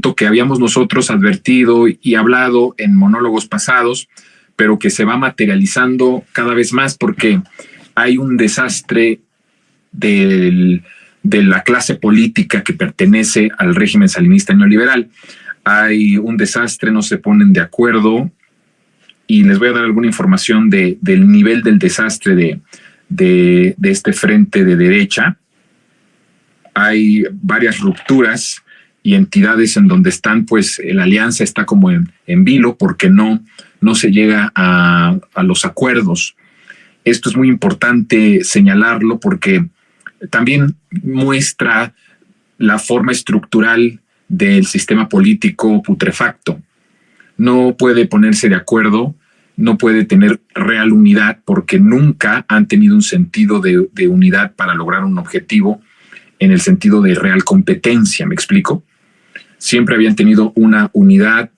punto que habíamos nosotros advertido y hablado en monólogos pasados, pero que se va materializando cada vez más porque hay un desastre de la clase política que pertenece al régimen salinista neoliberal. Hay un desastre, no se ponen de acuerdo, y les voy a dar alguna información del nivel del desastre de este frente de derecha. Hay varias rupturas y entidades en donde están, pues la alianza está como en vilo porque no se llega a los acuerdos. Esto es muy importante señalarlo porque también muestra la forma estructural del sistema político putrefacto. No puede ponerse de acuerdo, no puede tener real unidad porque nunca han tenido un sentido de unidad para lograr un objetivo en el sentido de real competencia, ¿me explico? Siempre habían tenido una unidad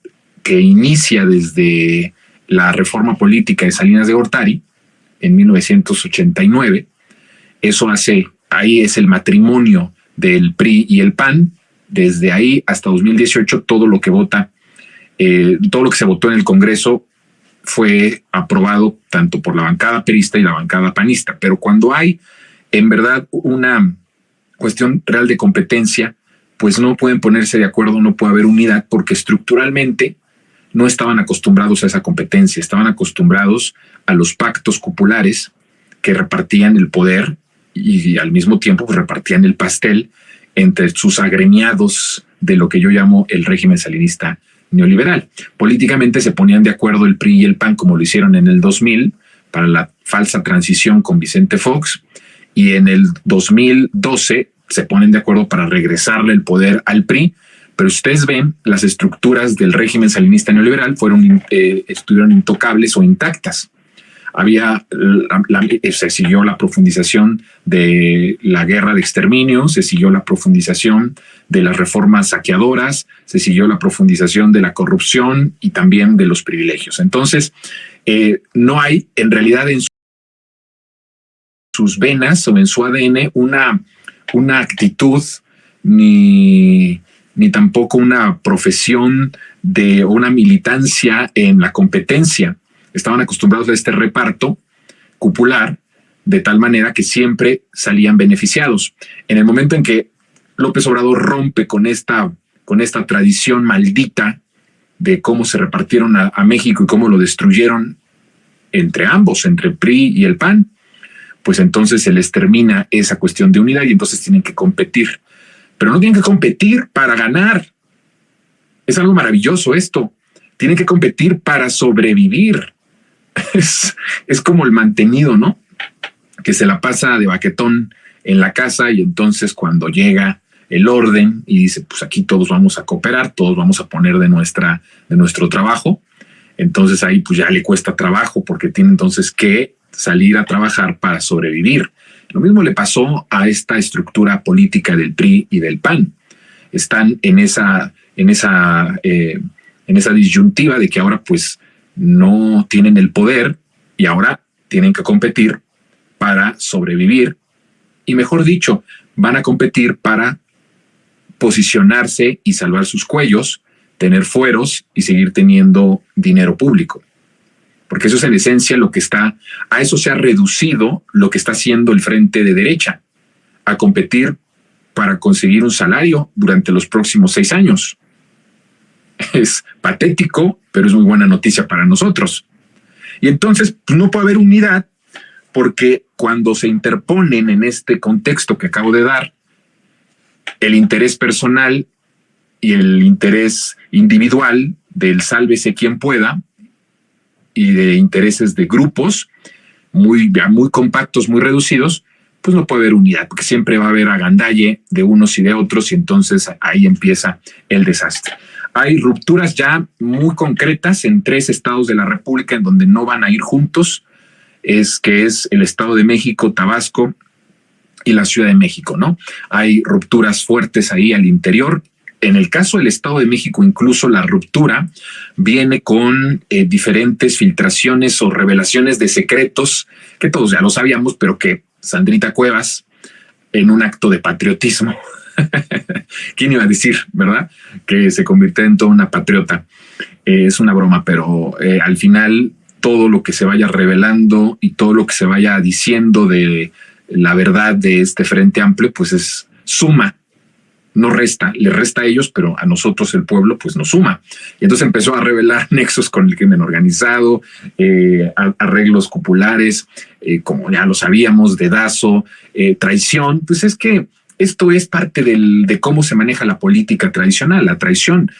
que inicia desde la reforma política de Salinas de Gortari en 1989. Eso ahí es el matrimonio del PRI y el PAN. Desde ahí hasta 2018 todo lo que se votó en el Congreso fue aprobado tanto por la bancada perista y la bancada panista. Pero cuando hay en verdad una cuestión real de competencia, pues no pueden ponerse de acuerdo, no puede haber unidad porque estructuralmente no estaban acostumbrados a esa competencia, estaban acostumbrados a los pactos cupulares que repartían el poder y al mismo tiempo pues, repartían el pastel entre sus agremiados de lo que yo llamo el régimen salinista neoliberal. Políticamente se ponían de acuerdo el PRI y el PAN como lo hicieron en el 2000 para la falsa transición con Vicente Fox, y en el 2012 se ponen de acuerdo para regresarle el poder al PRI. Pero ustedes ven, las estructuras del régimen salinista neoliberal estuvieron intocables o intactas. Se siguió la profundización de la guerra de exterminio, se siguió la profundización de las reformas saqueadoras, se siguió la profundización de la corrupción y también de los privilegios. Entonces, no hay en realidad en sus venas o en su ADN una actitud ni tampoco una profesión de una militancia en la competencia. Estaban acostumbrados a este reparto cupular de tal manera que siempre salían beneficiados. En el momento en que López Obrador rompe con esta tradición maldita de cómo se repartieron a México y cómo lo destruyeron entre ambos, entre el PRI y el PAN, pues entonces se les termina esa cuestión de unidad y entonces tienen que competir. Pero no tienen que competir para ganar. Es algo maravilloso esto. Tienen que competir para sobrevivir. Es como el mantenido, ¿no? Que se la pasa de baquetón en la casa y entonces cuando llega el orden y dice, pues aquí todos vamos a cooperar, todos vamos a poner de nuestro trabajo, entonces ahí pues ya le cuesta trabajo porque tiene entonces que salir a trabajar para sobrevivir. Lo mismo le pasó a esta estructura política del PRI y del PAN. Están en esa disyuntiva de que ahora pues no tienen el poder y ahora tienen que competir para sobrevivir y, mejor dicho, van a competir para posicionarse y salvar sus cuellos, tener fueros y seguir teniendo dinero público. Porque eso es en esencia a eso se ha reducido lo que está haciendo el frente de derecha, a competir para conseguir un salario durante los próximos 6 años. Es patético, pero es muy buena noticia para nosotros. Y entonces pues, no puede haber unidad porque cuando se interponen en este contexto que acabo de dar, el interés personal y el interés individual del sálvese quien pueda y de intereses de grupos muy compactos, muy reducidos, pues no puede haber unidad, porque siempre va a haber agandalle de unos y de otros y entonces ahí empieza el desastre. Hay rupturas ya muy concretas en 3 estados de la República en donde no van a ir juntos, que es el Estado de México, Tabasco y la Ciudad de México, ¿no? Hay rupturas fuertes ahí al interior. En el caso del Estado de México, incluso la ruptura viene con diferentes filtraciones o revelaciones de secretos que todos ya lo sabíamos, pero que Sandrita Cuevas, en un acto de patriotismo, ¿Quién iba a decir, verdad? Que se convirtió en toda una patriota. Es una broma, pero al final todo lo que se vaya revelando y todo lo que se vaya diciendo de la verdad de este Frente Amplio, pues es suma, no resta, le resta a ellos, pero a nosotros el pueblo pues nos suma. Y entonces empezó a revelar nexos con el crimen organizado, arreglos cupulares, como ya lo sabíamos, dedazo, traición. Pues es que esto es parte de cómo se maneja la política tradicional, la traición.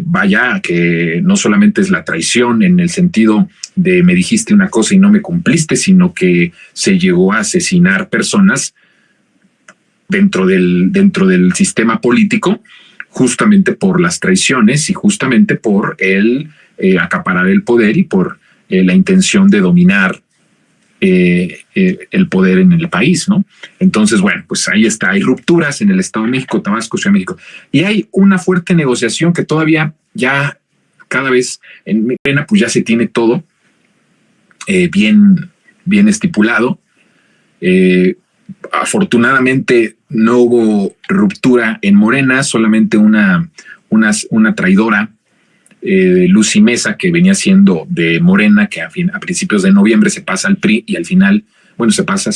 Vaya que no solamente es la traición en el sentido de me dijiste una cosa y no me cumpliste, sino que se llegó a asesinar personas dentro del sistema político, justamente por las traiciones y justamente por el acaparar el poder y por la intención de dominar el poder en el país, ¿no? Entonces, bueno, pues ahí está. Hay rupturas en el Estado de México, Tabasco, Ciudad de México. Y hay una fuerte negociación que todavía ya cada vez en Morena, pues ya se tiene todo bien estipulado. Afortunadamente no hubo ruptura en Morena, solamente una traidora, Lucy Mesa, que venía siendo de Morena, que a principios de noviembre se pasa al PRI y al final, bueno, se pasa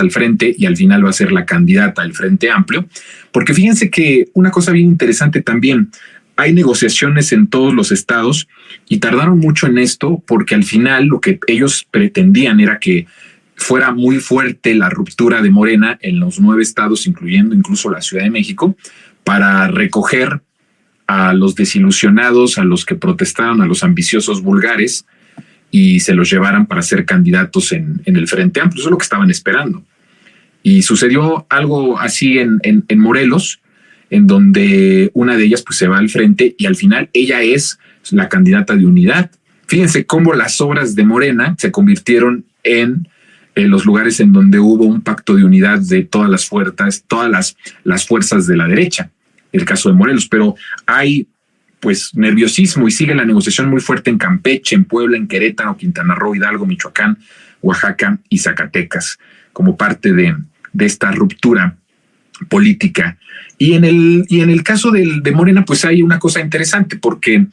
al Frente y al final va a ser la candidata al Frente Amplio. Porque fíjense que una cosa bien interesante también, hay negociaciones en todos los estados y tardaron mucho en esto porque al final lo que ellos pretendían era que fuera muy fuerte la ruptura de Morena en los 9 estados, incluyendo incluso la Ciudad de México, para recoger a los desilusionados, a los que protestaron, a los ambiciosos vulgares, y se los llevaran para ser candidatos en el Frente Amplio. Eso es lo que estaban esperando. Y sucedió algo así en Morelos, en donde una de ellas pues se va al frente y al final ella es la candidata de unidad. Fíjense cómo las obras de Morena se convirtieron en los lugares en donde hubo un pacto de unidad de todas las fuerzas de la derecha, el caso de Morelos, pero hay pues nerviosismo y sigue la negociación muy fuerte en Campeche, en Puebla, en Querétaro, Quintana Roo, Hidalgo, Michoacán, Oaxaca y Zacatecas, como parte de esta ruptura política. Y en el caso de Morena, pues hay una cosa interesante, porque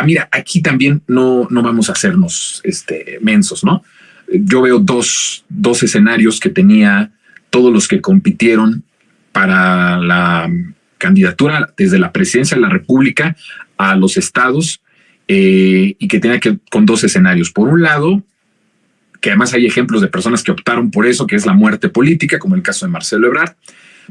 mira, aquí también no vamos a hacernos mensos, ¿no? Yo veo dos escenarios que tenía todos los que compitieron para la candidatura desde la presidencia de la República a los estados, y que tenía que con 2 escenarios. Por un lado, que además hay ejemplos de personas que optaron por eso, que es la muerte política, como el caso de Marcelo Ebrard,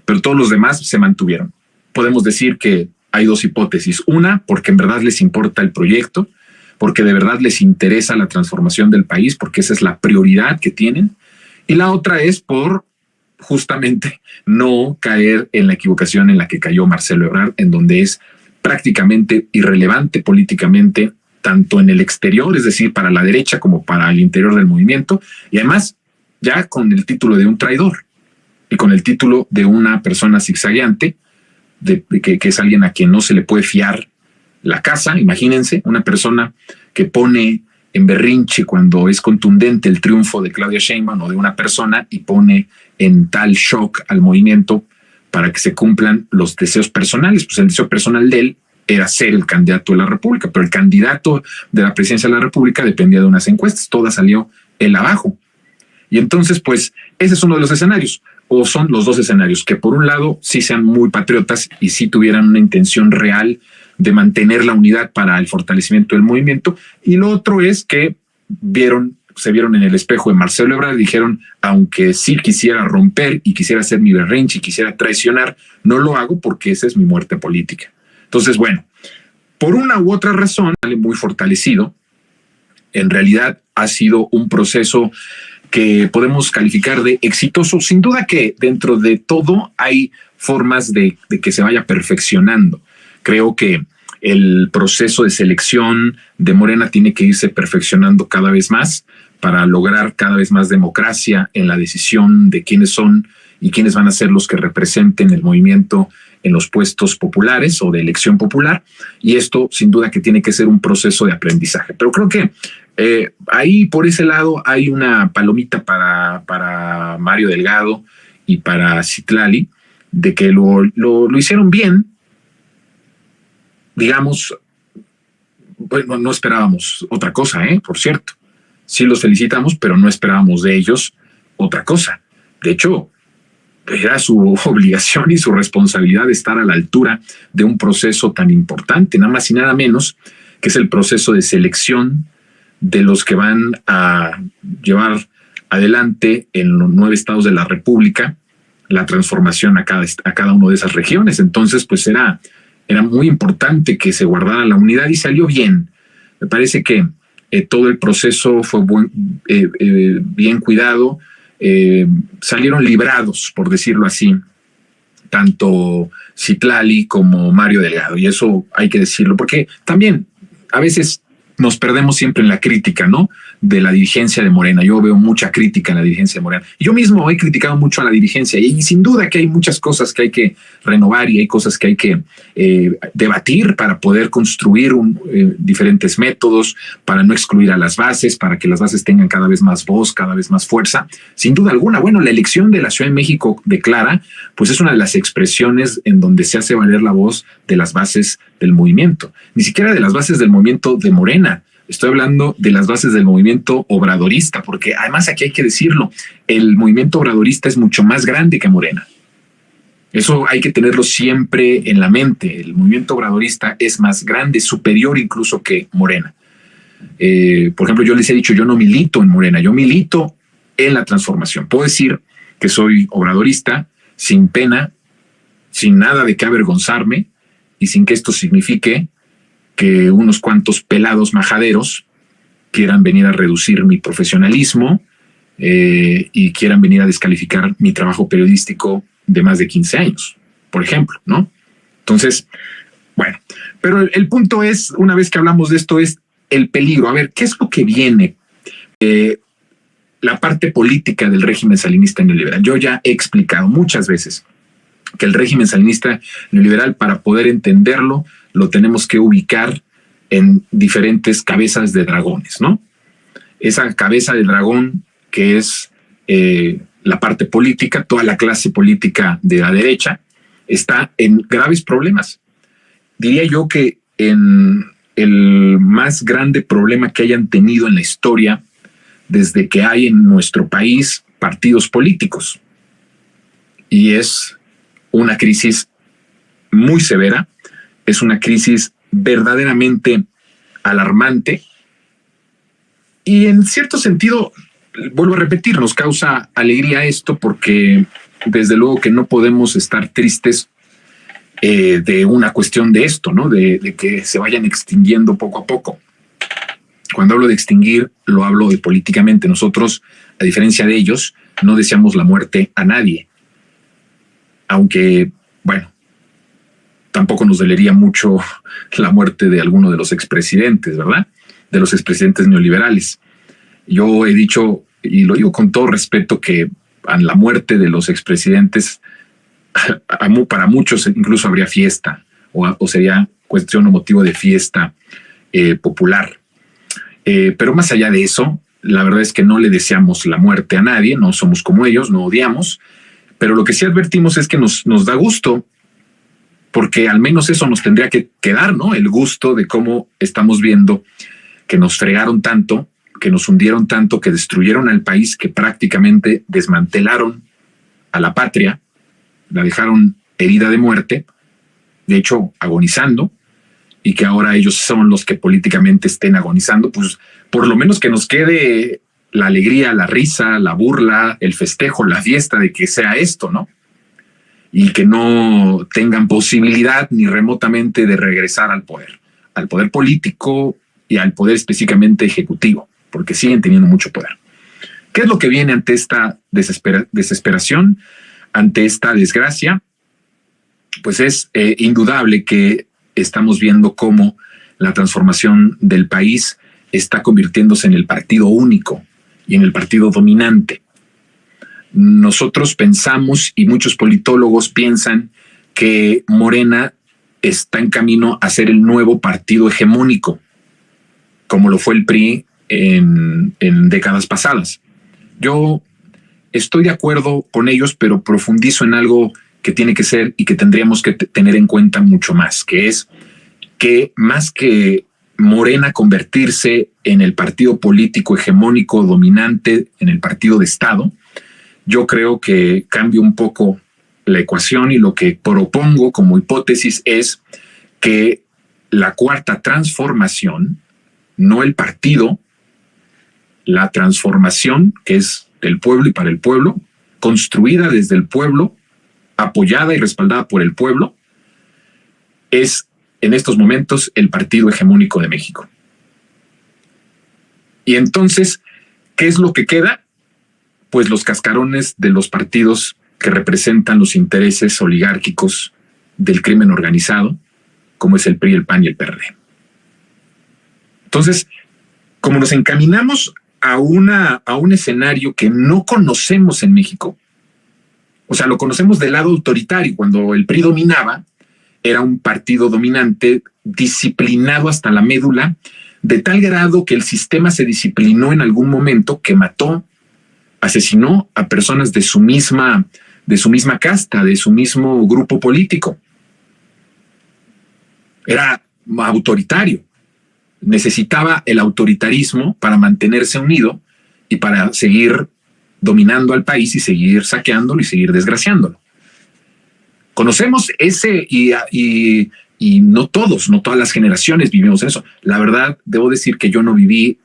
pero todos los demás se mantuvieron. Podemos decir que hay 2 hipótesis. Una, porque en verdad les importa el proyecto, porque de verdad les interesa la transformación del país, porque esa es la prioridad que tienen. Y la otra es por justamente no caer en la equivocación en la que cayó Marcelo Ebrard, en donde es prácticamente irrelevante políticamente, tanto en el exterior, es decir, para la derecha como para el interior del movimiento, y además ya con el título de un traidor y con el título de una persona zigzagueante, que es alguien a quien no se le puede fiar la casa. Imagínense, una persona que pone en berrinche cuando es contundente el triunfo de Claudia Sheinbaum o de una persona y pone en tal shock al movimiento para que se cumplan los deseos personales. Pues el deseo personal de él era ser el candidato de la República, pero el candidato de la presidencia de la República dependía de unas encuestas, todas salió él abajo. Y entonces, pues, ese es uno de los escenarios, o son los 2 escenarios, que por un lado sí sean muy patriotas y sí tuvieran una intención real de mantener la unidad para el fortalecimiento del movimiento, y lo otro es que se vieron en el espejo de Marcelo Ebrard y dijeron, aunque sí quisiera romper y quisiera hacer mi berrinche y quisiera traicionar, no lo hago porque esa es mi muerte política. Entonces, bueno, por una u otra razón, sale muy fortalecido. En realidad ha sido un proceso que podemos calificar de exitoso. Sin duda que dentro de todo hay formas de que se vaya perfeccionando. Creo que el proceso de selección de Morena tiene que irse perfeccionando cada vez más para lograr cada vez más democracia en la decisión de quiénes son y quiénes van a ser los que representen el movimiento en los puestos populares o de elección popular. Y esto sin duda que tiene que ser un proceso de aprendizaje. Pero creo que ahí por ese lado hay una palomita para Mario Delgado y para Citlali, de que lo hicieron bien, digamos. Bueno, no esperábamos otra cosa, por cierto. Sí los felicitamos, pero no esperábamos de ellos otra cosa. De hecho, era su obligación y su responsabilidad estar a la altura de un proceso tan importante, nada más y nada menos, que es el proceso de selección de los que van a llevar adelante en los 9 estados de la República la transformación a cada una de esas regiones. Entonces, pues era muy importante que se guardara la unidad y salió bien. Me parece que todo el proceso fue bien cuidado. Salieron librados, por decirlo así, tanto Citlali como Mario Delgado. Y eso hay que decirlo, porque también a veces nos perdemos siempre en la crítica, ¿no?, de la dirigencia de Morena. Yo veo mucha crítica en la dirigencia de Morena. Yo mismo he criticado mucho a la dirigencia y sin duda que hay muchas cosas que hay que renovar y hay cosas que hay que debatir para poder construir diferentes métodos, para no excluir a las bases, para que las bases tengan cada vez más voz, cada vez más fuerza. Sin duda alguna, bueno, la elección de la Ciudad de México de Clara, pues es una de las expresiones en donde se hace valer la voz de las bases del movimiento. Ni siquiera de las bases del movimiento de Morena. Estoy hablando de las bases del movimiento obradorista, porque además aquí hay que decirlo, el movimiento obradorista es mucho más grande que Morena. Eso hay que tenerlo siempre en la mente. El movimiento obradorista es más grande, superior incluso que Morena. Por ejemplo, yo les he dicho, yo no milito en Morena, yo milito en la transformación. Puedo decir que soy obradorista sin pena, sin nada de qué avergonzarme y sin que esto signifique que unos cuantos pelados majaderos quieran venir a reducir mi profesionalismo y quieran venir a descalificar mi trabajo periodístico de más de 15 años, por ejemplo, ¿no? Entonces, bueno, pero el punto es, una vez que hablamos de esto, es el peligro. A ver, ¿qué es lo que viene? La parte política del régimen salinista neoliberal. Yo ya he explicado muchas veces que el régimen salinista neoliberal, para poder entenderlo, lo tenemos que ubicar en diferentes cabezas de dragones, ¿no? Esa cabeza de dragón que es la parte política, toda la clase política de la derecha, está en graves problemas. Diría yo que en el más grande problema que hayan tenido en la historia desde que hay en nuestro país partidos políticos. Y es una crisis muy severa, es una crisis verdaderamente alarmante y en cierto sentido, vuelvo a repetir, nos causa alegría esto porque desde luego que no podemos estar tristes de una cuestión de esto, ¿no? De que se vayan extinguiendo poco a poco. Cuando hablo de extinguir, lo hablo de políticamente. Nosotros, a diferencia de ellos, no deseamos la muerte a nadie. Aunque, bueno, tampoco nos dolería mucho la muerte de alguno de los expresidentes, ¿verdad? De los expresidentes neoliberales. Yo he dicho, y lo digo con todo respeto, que a la muerte de los expresidentes, para muchos incluso habría fiesta, o sería cuestión o motivo de fiesta popular. Pero más allá de eso, la verdad es que no le deseamos la muerte a nadie, no somos como ellos, no odiamos, pero lo que sí advertimos es que nos da gusto, porque al menos eso nos tendría que quedar, ¿no? El gusto de cómo estamos viendo que nos fregaron tanto, que nos hundieron tanto, que destruyeron al país, que prácticamente desmantelaron a la patria, la dejaron herida de muerte, de hecho agonizando, y que ahora ellos son los que políticamente estén agonizando. Pues por lo menos que nos quede la alegría, la risa, la burla, el festejo, la fiesta de que sea esto, ¿no? Y que no tengan posibilidad ni remotamente de regresar al poder político y al poder específicamente ejecutivo, porque siguen teniendo mucho poder. ¿Qué es lo que viene ante esta desesperación, ante esta desgracia? Pues es indudable que estamos viendo cómo la transformación del país está convirtiéndose en el partido único y en el partido dominante. Nosotros pensamos, y muchos politólogos piensan, que Morena está en camino a ser el nuevo partido hegemónico, como lo fue el PRI en décadas pasadas. Yo estoy de acuerdo con ellos, pero profundizo en algo que tiene que ser y que tendríamos que tener en cuenta mucho más, que es que más que Morena convertirse en el partido político hegemónico dominante, en el partido de Estado, yo creo que cambia un poco la ecuación y lo que propongo como hipótesis es que la cuarta transformación, no el partido, la transformación que es del pueblo y para el pueblo, construida desde el pueblo, apoyada y respaldada por el pueblo, es en estos momentos el partido hegemónico de México. Y entonces, ¿qué es lo que queda? Pues los cascarones de los partidos que representan los intereses oligárquicos del crimen organizado, como es el PRI, el PAN y el PRD. Entonces, como nos encaminamos a un escenario que no conocemos en México, o sea, lo conocemos del lado autoritario. Cuando el PRI dominaba, era un partido dominante, disciplinado hasta la médula, de tal grado que el sistema se disciplinó en algún momento que mató, asesinó a personas de su misma casta, de su mismo grupo político. Era autoritario. Necesitaba el autoritarismo para mantenerse unido y para seguir dominando al país y seguir saqueándolo y seguir desgraciándolo. Conocemos ese y no todas las generaciones vivimos en eso. La verdad, debo decir que yo no viví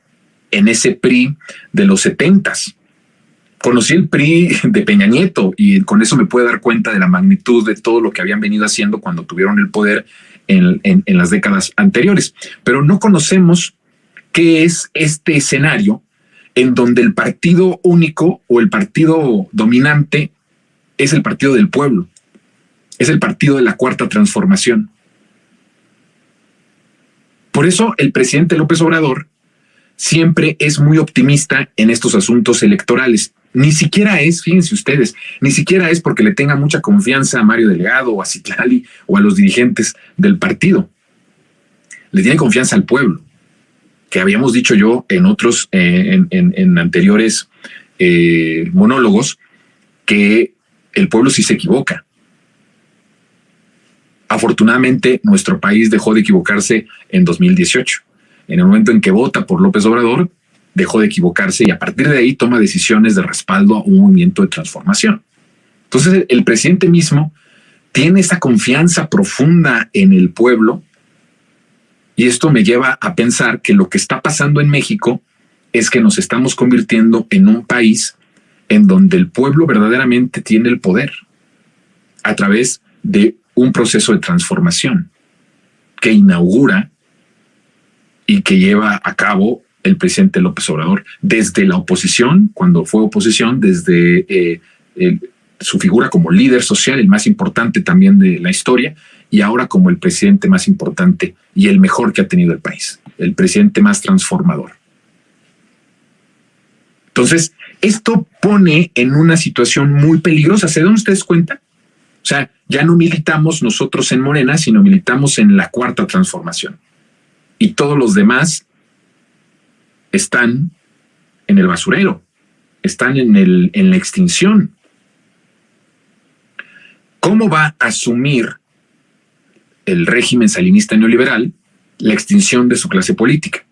en ese PRI de los 70s. Conocí el PRI de Peña Nieto y con eso me puedo dar cuenta de la magnitud de todo lo que habían venido haciendo cuando tuvieron el poder en las décadas anteriores. Pero no conocemos qué es este escenario en donde el partido único o el partido dominante es el partido del pueblo. Es el partido de la cuarta transformación. Por eso el presidente López Obrador siempre es muy optimista en estos asuntos electorales. Ni siquiera es, fíjense ustedes, ni siquiera es porque le tenga mucha confianza a Mario Delgado o a Citlali o a los dirigentes del partido. Le tiene confianza al pueblo, que habíamos dicho yo en otros, en anteriores monólogos, que el pueblo sí se equivoca. Afortunadamente, nuestro país dejó de equivocarse en 2018. En el momento en que vota por López Obrador, dejó de equivocarse y a partir de ahí toma decisiones de respaldo a un movimiento de transformación. Entonces, el presidente mismo tiene esa confianza profunda en el pueblo y esto me lleva a pensar que lo que está pasando en México es que nos estamos convirtiendo en un país en donde el pueblo verdaderamente tiene el poder a través de un proceso de transformación que inaugura y que lleva a cabo el presidente López Obrador desde la oposición, cuando fue oposición, desde su figura como líder social, el más importante también de la historia, y ahora como el presidente más importante y el mejor que ha tenido el país, el presidente más transformador. Entonces, esto pone en una situación muy peligrosa. ¿Se dan ustedes cuenta? O sea, ya no militamos nosotros en Morena, sino militamos en la cuarta transformación. Y todos los demás están en el basurero, están en la extinción. ¿Cómo va a asumir el régimen salinista neoliberal la extinción de su clase política?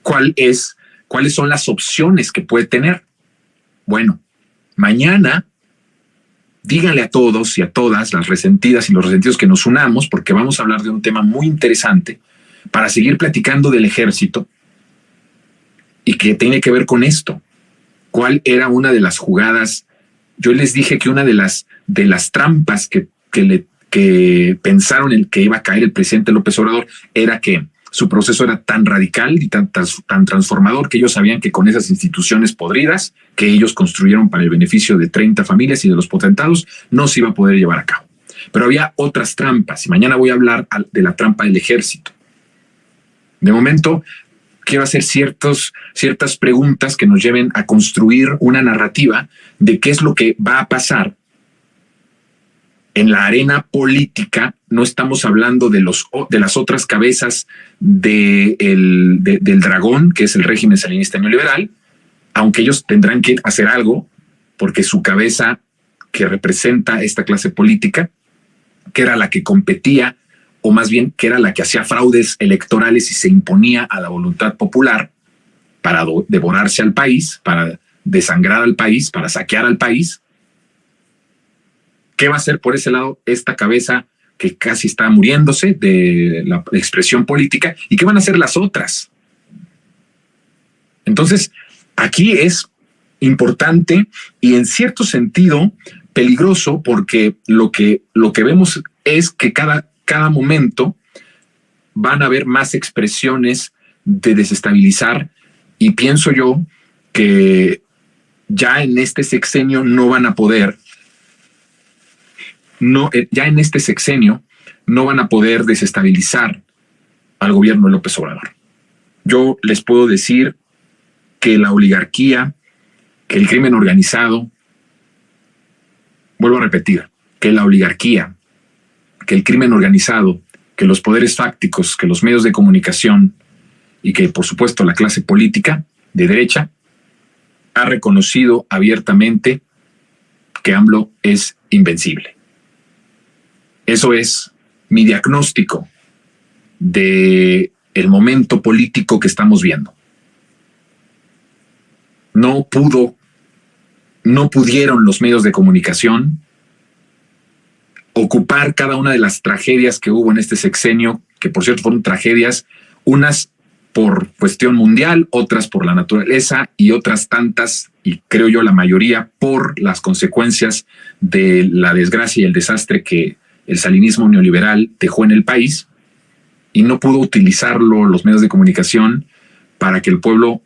¿Cuáles son las opciones que puede tener? Bueno, mañana díganle a todos y a todas las resentidas y los resentidos que nos unamos, porque vamos a hablar de un tema muy interesante para seguir platicando del ejército y que tiene que ver con esto. ¿Cuál era una de las jugadas? Yo les dije que una de las trampas que pensaron en que iba a caer el presidente López Obrador era que su proceso era tan radical y tan transformador que ellos sabían que con esas instituciones podridas que ellos construyeron para el beneficio de 30 familias y de los potentados no se iba a poder llevar a cabo. Pero había otras trampas y mañana voy a hablar de la trampa del ejército. De momento, quiero hacer ciertas preguntas que nos lleven a construir una narrativa de qué es lo que va a pasar en la arena política. No estamos hablando de las otras cabezas del dragón, que es el régimen salinista neoliberal, aunque ellos tendrán que hacer algo porque su cabeza que representa esta clase política, que era la que competía, o más bien que era la que hacía fraudes electorales y se imponía a la voluntad popular para devorarse al país, para desangrar al país, para saquear al país. ¿Qué va a hacer por ese lado esta cabeza que casi está muriéndose de la expresión política? ¿Y qué van a hacer las otras? Entonces, aquí es importante y en cierto sentido peligroso, porque lo que vemos es que cada momento van a haber más expresiones de desestabilizar, y pienso yo que ya en este sexenio no van a poder, ya en este sexenio no van a poder desestabilizar al gobierno de López Obrador. Yo les puedo decir que la oligarquía, que el crimen organizado, vuelvo a repetir, que la oligarquía, que el crimen organizado, que los poderes fácticos, que los medios de comunicación y que, por supuesto, la clase política de derecha ha reconocido abiertamente que AMLO es invencible. Eso es mi diagnóstico de el momento político que estamos viendo. No pudieron los medios de comunicación ocupar cada una de las tragedias que hubo en este sexenio, que por cierto fueron tragedias, unas por cuestión mundial, otras por la naturaleza y otras tantas, y creo yo la mayoría, por las consecuencias de la desgracia y el desastre que el salinismo neoliberal dejó en el país, y no pudo utilizarlo los medios de comunicación para que el pueblo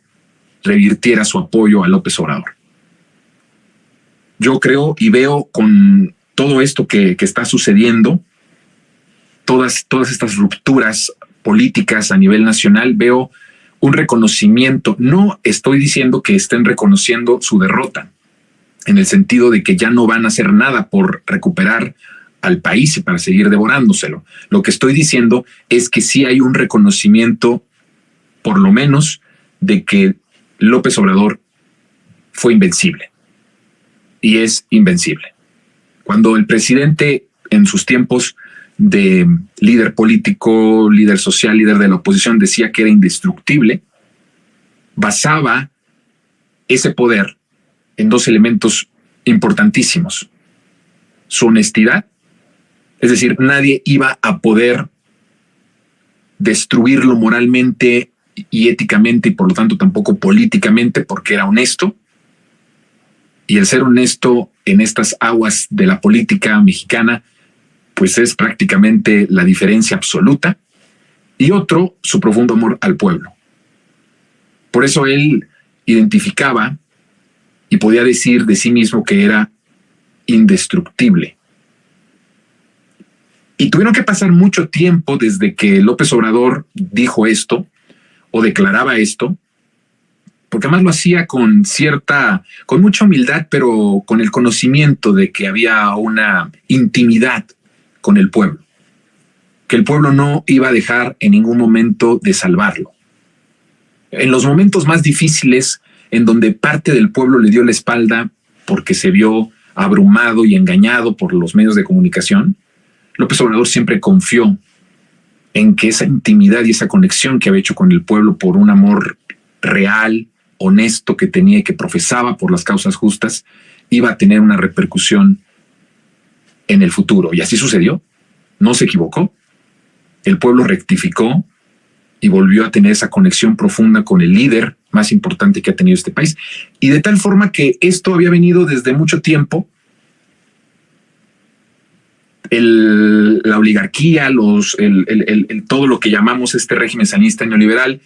revirtiera su apoyo a López Obrador. Yo creo y veo con todo esto que está sucediendo, todas estas rupturas políticas a nivel nacional, veo un reconocimiento. No estoy diciendo que estén reconociendo su derrota, en el sentido de que ya no van a hacer nada por recuperar al país y para seguir devorándoselo. Lo que estoy diciendo es que sí hay un reconocimiento, por lo menos, de que López Obrador fue invencible y es invencible. Cuando el presidente en sus tiempos de líder político, líder social, líder de la oposición decía que era indestructible, basaba ese poder en dos elementos importantísimos: su honestidad, es decir, nadie iba a poder destruirlo moralmente y éticamente, y por lo tanto tampoco políticamente, porque era honesto. Y el ser honesto en estas aguas de la política mexicana, pues es prácticamente la diferencia absoluta. Y otro, su profundo amor al pueblo. Por eso él identificaba y podía decir de sí mismo que era indestructible. Y tuvieron que pasar mucho tiempo desde que López Obrador dijo esto o declaraba esto, porque además lo hacía con mucha humildad, pero con el conocimiento de que había una intimidad con el pueblo, que el pueblo no iba a dejar en ningún momento de salvarlo. En los momentos más difíciles, en donde parte del pueblo le dio la espalda porque se vio abrumado y engañado por los medios de comunicación, López Obrador siempre confió en que esa intimidad y esa conexión que había hecho con el pueblo por un amor real, honesto que tenía y que profesaba por las causas justas, iba a tener una repercusión en el futuro. Y así sucedió. No se equivocó. El pueblo rectificó y volvió a tener esa conexión profunda con el líder más importante que ha tenido este país. Y de tal forma que esto había venido desde mucho tiempo. La oligarquía, todo lo que llamamos este régimen salinista neoliberal,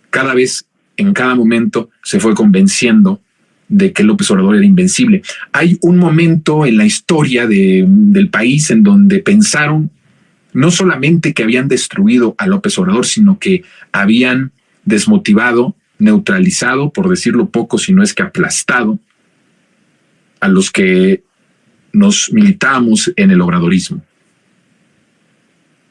cada vez, en cada momento, se fue convenciendo de que López Obrador era invencible. Hay un momento en la historia del país en donde pensaron no solamente que habían destruido a López Obrador, sino que habían desmotivado, neutralizado, por decirlo poco, si no es que aplastado, a los que nos militábamos en el obradorismo.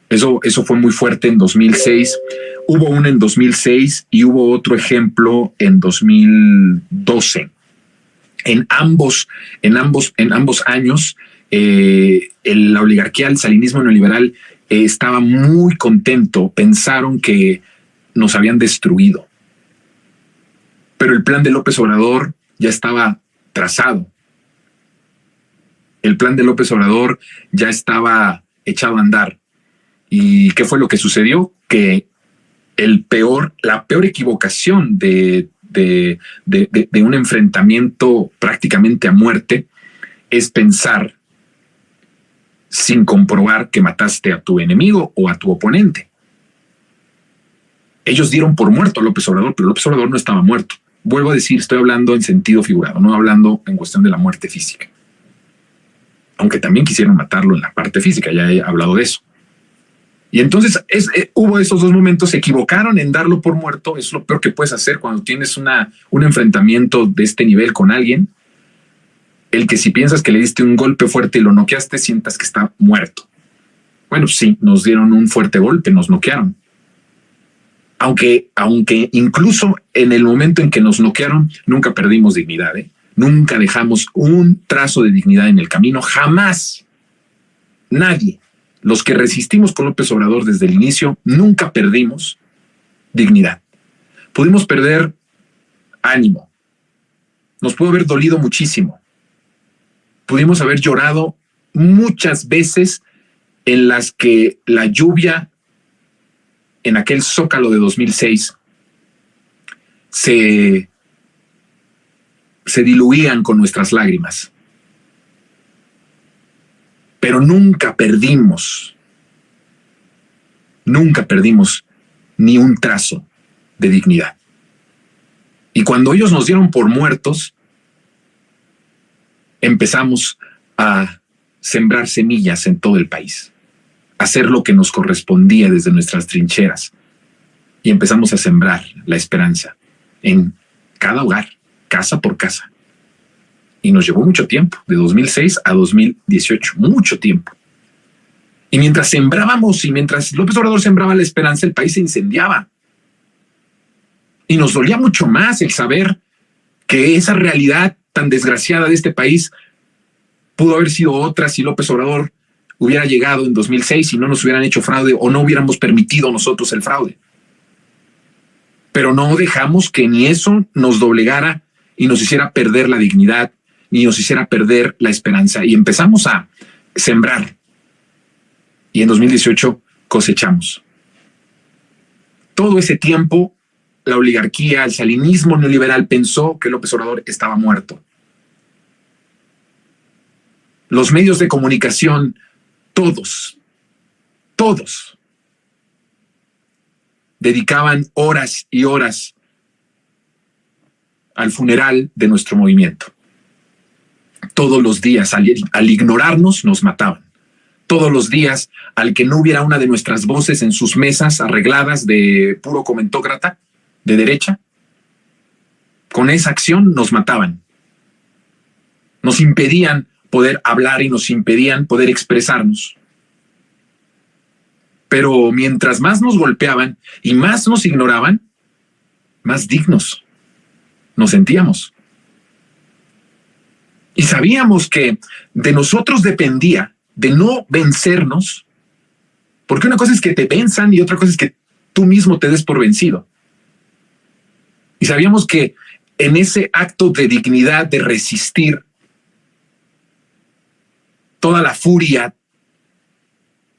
Eso fue muy fuerte en 2006. Hubo uno en 2006 y hubo otro ejemplo en 2012. En ambos años, la oligarquía, el salinismo neoliberal estaba muy contento. Pensaron que nos habían destruido. Pero el plan de López Obrador ya estaba trazado. El plan de López Obrador ya estaba echado a andar. ¿Y qué fue lo que sucedió? Que la peor equivocación de un enfrentamiento prácticamente a muerte es pensar sin comprobar que mataste a tu enemigo o a tu oponente. Ellos dieron por muerto a López Obrador, pero López Obrador no estaba muerto. Vuelvo a decir, estoy hablando en sentido figurado, no hablando en cuestión de la muerte física. Aunque también quisieron matarlo en la parte física, ya he hablado de eso. Y entonces hubo esos dos momentos, se equivocaron en darlo por muerto. Es lo peor que puedes hacer cuando tienes un enfrentamiento de este nivel con alguien. El que si piensas que le diste un golpe fuerte y lo noqueaste, sientas que está muerto. Bueno, sí, nos dieron un fuerte golpe, nos noquearon. Aunque incluso en el momento en que nos noquearon, nunca perdimos dignidad, ¿eh? Nunca dejamos un trazo de dignidad en el camino, jamás. Nadie. Los que resistimos con López Obrador desde el inicio, nunca perdimos dignidad. Pudimos perder ánimo. Nos pudo haber dolido muchísimo. Pudimos haber llorado muchas veces en las que la lluvia en aquel Zócalo de 2006 se diluían con nuestras lágrimas. Pero nunca perdimos ni un trazo de dignidad. Y cuando ellos nos dieron por muertos, empezamos a sembrar semillas en todo el país, a hacer lo que nos correspondía desde nuestras trincheras. Y empezamos a sembrar la esperanza en cada hogar, casa por casa. Y nos llevó mucho tiempo, de 2006 a 2018, mucho tiempo. Y mientras sembrábamos y mientras López Obrador sembraba la esperanza, el país se incendiaba. Y nos dolía mucho más el saber que esa realidad tan desgraciada de este país pudo haber sido otra si López Obrador hubiera llegado en 2006 y no nos hubieran hecho fraude o no hubiéramos permitido nosotros el fraude. Pero no dejamos que ni eso nos doblegara y nos hiciera perder la dignidad, ni nos hiciera perder la esperanza. Y empezamos a sembrar. Y en 2018 cosechamos. Todo ese tiempo, la oligarquía, el salinismo neoliberal pensó que López Obrador estaba muerto. Los medios de comunicación, todos, dedicaban horas y horas al funeral de nuestro movimiento. Todos los días, al ignorarnos, nos mataban. Todos los días, al que no hubiera una de nuestras voces en sus mesas arregladas de puro comentócrata, de derecha, con esa acción nos mataban. Nos impedían poder hablar y nos impedían poder expresarnos. Pero mientras más nos golpeaban y más nos ignoraban, más dignos nos sentíamos. Y sabíamos que de nosotros dependía de no vencernos, porque una cosa es que te venzan y otra cosa es que tú mismo te des por vencido. Y sabíamos que en ese acto de dignidad, de resistir, toda la furia,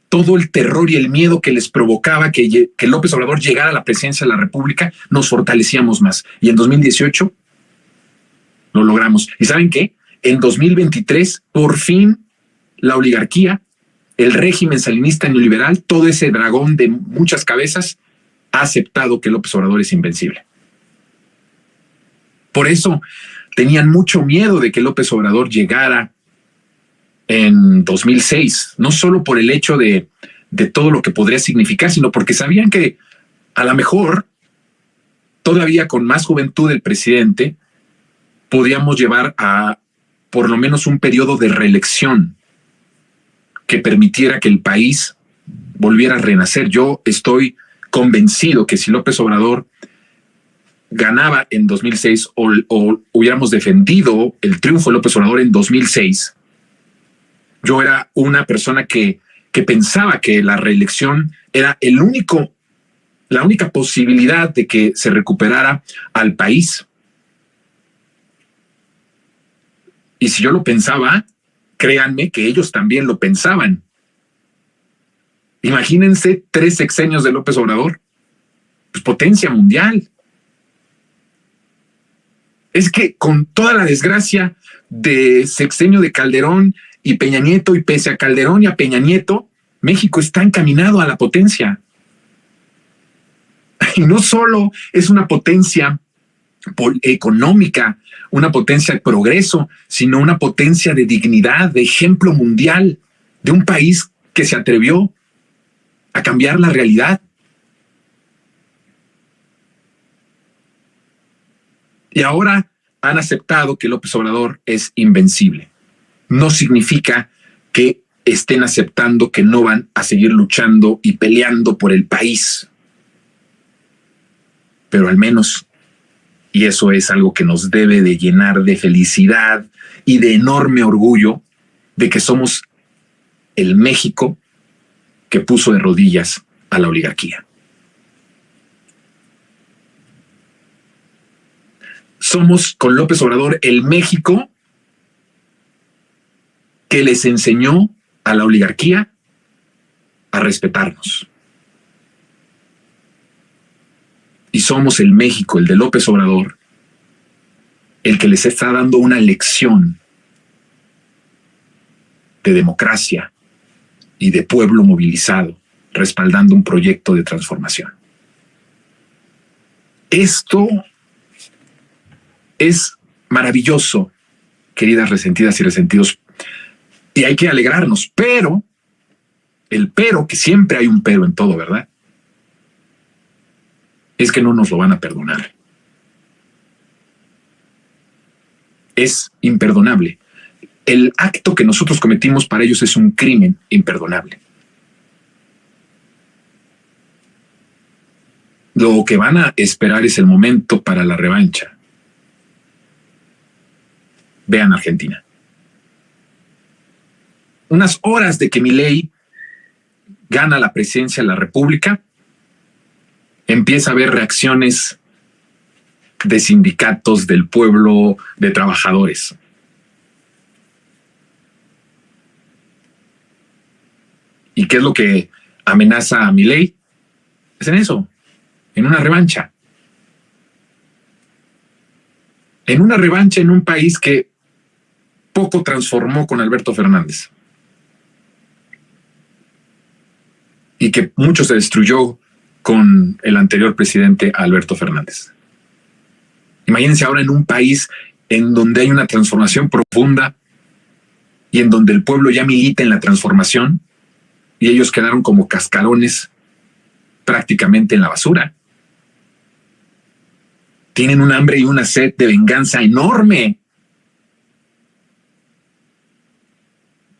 todo el terror y el miedo que les provocaba que López Obrador llegara a la presidencia de la República, nos fortalecíamos más. Y en 2018 lo logramos. ¿Y saben qué? En 2023, por fin, la oligarquía, el régimen salinista neoliberal, todo ese dragón de muchas cabezas, ha aceptado que López Obrador es invencible. Por eso tenían mucho miedo de que López Obrador llegara en 2006, no solo por el hecho de todo lo que podría significar, sino porque sabían que a lo mejor, todavía con más juventud del presidente, podíamos llevar a por lo menos un periodo de reelección que permitiera que el país volviera a renacer. Yo estoy convencido que si López Obrador ganaba en 2006 o hubiéramos defendido el triunfo de López Obrador en 2006, yo era una persona que pensaba que la reelección era la única posibilidad de que se recuperara al país. Y si yo lo pensaba, créanme que ellos también lo pensaban. Imagínense 3 sexenios de López Obrador, pues potencia mundial. Es que con toda la desgracia de sexenio de Calderón y Peña Nieto, y pese a Calderón y a Peña Nieto, México está encaminado a la potencia. Y no solo es una potencia económica, una potencia de progreso, sino una potencia de dignidad, de ejemplo mundial, de un país que se atrevió a cambiar la realidad. Y ahora han aceptado que López Obrador es invencible. No significa que estén aceptando que no van a seguir luchando y peleando por el país. Pero al menos, y eso es algo que nos debe de llenar de felicidad y de enorme orgullo, de que somos el México que puso de rodillas a la oligarquía. Somos con López Obrador el México que les enseñó a la oligarquía a respetarnos. Y somos el México, el de López Obrador, el que les está dando una lección de democracia y de pueblo movilizado, respaldando un proyecto de transformación. Esto es maravilloso, queridas resentidas y resentidos, y hay que alegrarnos, pero, que siempre hay un pero en todo, ¿verdad? Es que no nos lo van a perdonar. Es imperdonable. El acto que nosotros cometimos para ellos es un crimen imperdonable. Lo que van a esperar es el momento para la revancha. Vean Argentina. Unas horas de que Milei gana la presidencia de la República, empieza a haber reacciones de sindicatos, del pueblo, de trabajadores. ¿Y qué es lo que amenaza a Milei? Es en eso, en una revancha. En una revancha en un país que poco transformó con Alberto Fernández. Y que mucho se destruyó con el anterior presidente Alberto Fernández. Imagínense ahora en un país en donde hay una transformación profunda y en donde el pueblo ya milita en la transformación y ellos quedaron como cascarones prácticamente en la basura. Tienen un hambre y una sed de venganza enorme.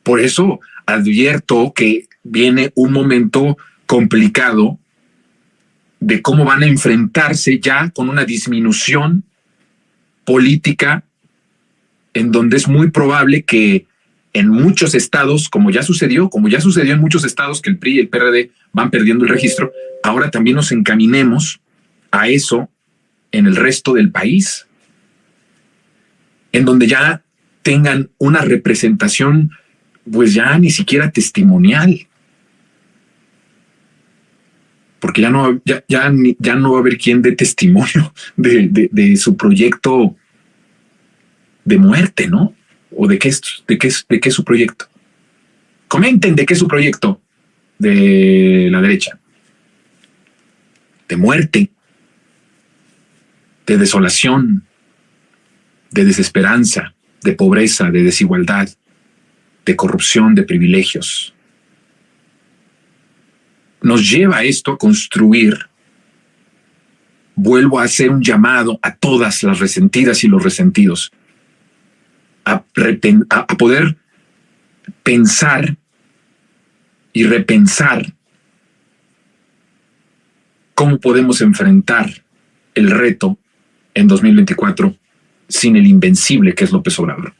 Por eso advierto que viene un momento complicado de cómo van a enfrentarse ya con una disminución política en donde es muy probable que en muchos estados, como ya sucedió en muchos estados que el PRI y el PRD van perdiendo el registro, ahora también nos encaminemos a eso en el resto del país, en donde ya tengan una representación pues ya ni siquiera testimonial. Porque ya no va a haber quien dé testimonio de su proyecto de muerte, ¿no? ¿O de qué es su proyecto? Comenten de qué es su proyecto de la derecha. De muerte, de desolación, de desesperanza, de pobreza, de desigualdad, de corrupción, de privilegios. Nos lleva esto a construir. Vuelvo a hacer un llamado a todas las resentidas y los resentidos a poder pensar y repensar cómo podemos enfrentar el reto en 2024 sin el invencible que es López Obrador.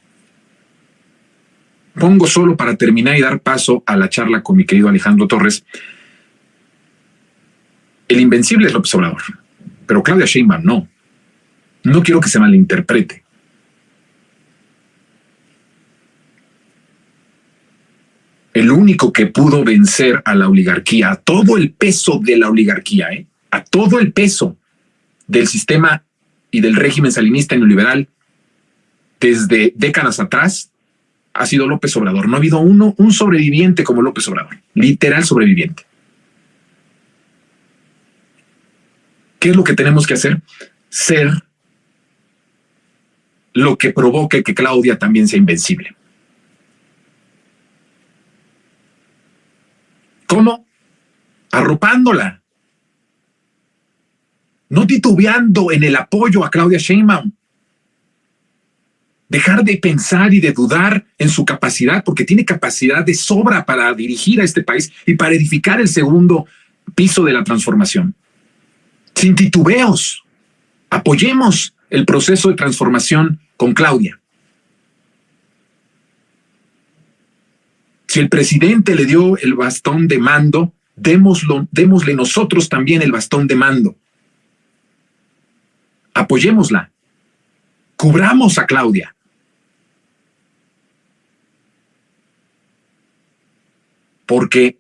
Pongo solo para terminar y dar paso a la charla con mi querido Alejandro Torres. El invencible es López Obrador, pero Claudia Sheinbaum no. No quiero que se malinterprete. El único que pudo vencer a la oligarquía, a todo el peso de la oligarquía, a todo el peso del sistema y del régimen salinista y neoliberal desde décadas atrás, ha sido López Obrador. No ha habido un sobreviviente como López Obrador, literal sobreviviente. ¿Qué es lo que tenemos que hacer? Ser lo que provoque que Claudia también sea invencible. ¿Cómo? Arropándola. No titubeando en el apoyo a Claudia Sheinbaum. Dejar de pensar y de dudar en su capacidad, porque tiene capacidad de sobra para dirigir a este país y para edificar el segundo piso de la transformación. Sin titubeos, apoyemos el proceso de transformación con Claudia. Si el presidente le dio el bastón de mando, démosle nosotros también el bastón de mando. Apoyémosla. Cubramos a Claudia. Porque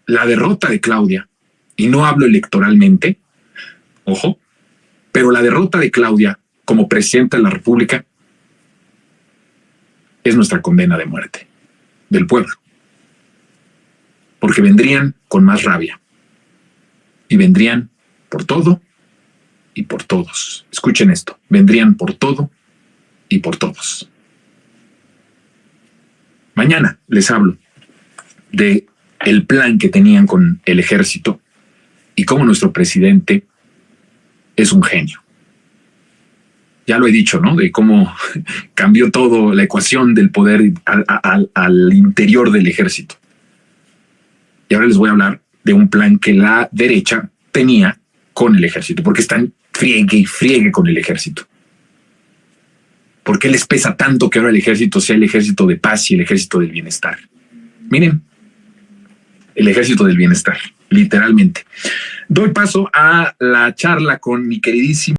la derrota de Claudia, y no hablo electoralmente, ojo, pero la derrota de Claudia como presidenta de la República es nuestra condena de muerte del pueblo. Porque vendrían con más rabia y vendrían por todo y por todos. Escuchen esto, vendrían por todo y por todos. Mañana les hablo de el plan que tenían con el ejército y cómo nuestro presidente es un genio. Ya lo he dicho, ¿no? De cómo cambió todo la ecuación del poder al interior del ejército. Y ahora les voy a hablar de un plan que la derecha tenía con el ejército, porque están friegue y friegue con el ejército. ¿Por qué les pesa tanto que ahora el ejército sea el ejército de paz y el ejército del bienestar? Miren, el ejército del bienestar, literalmente. Doy paso a la charla con mi queridísimo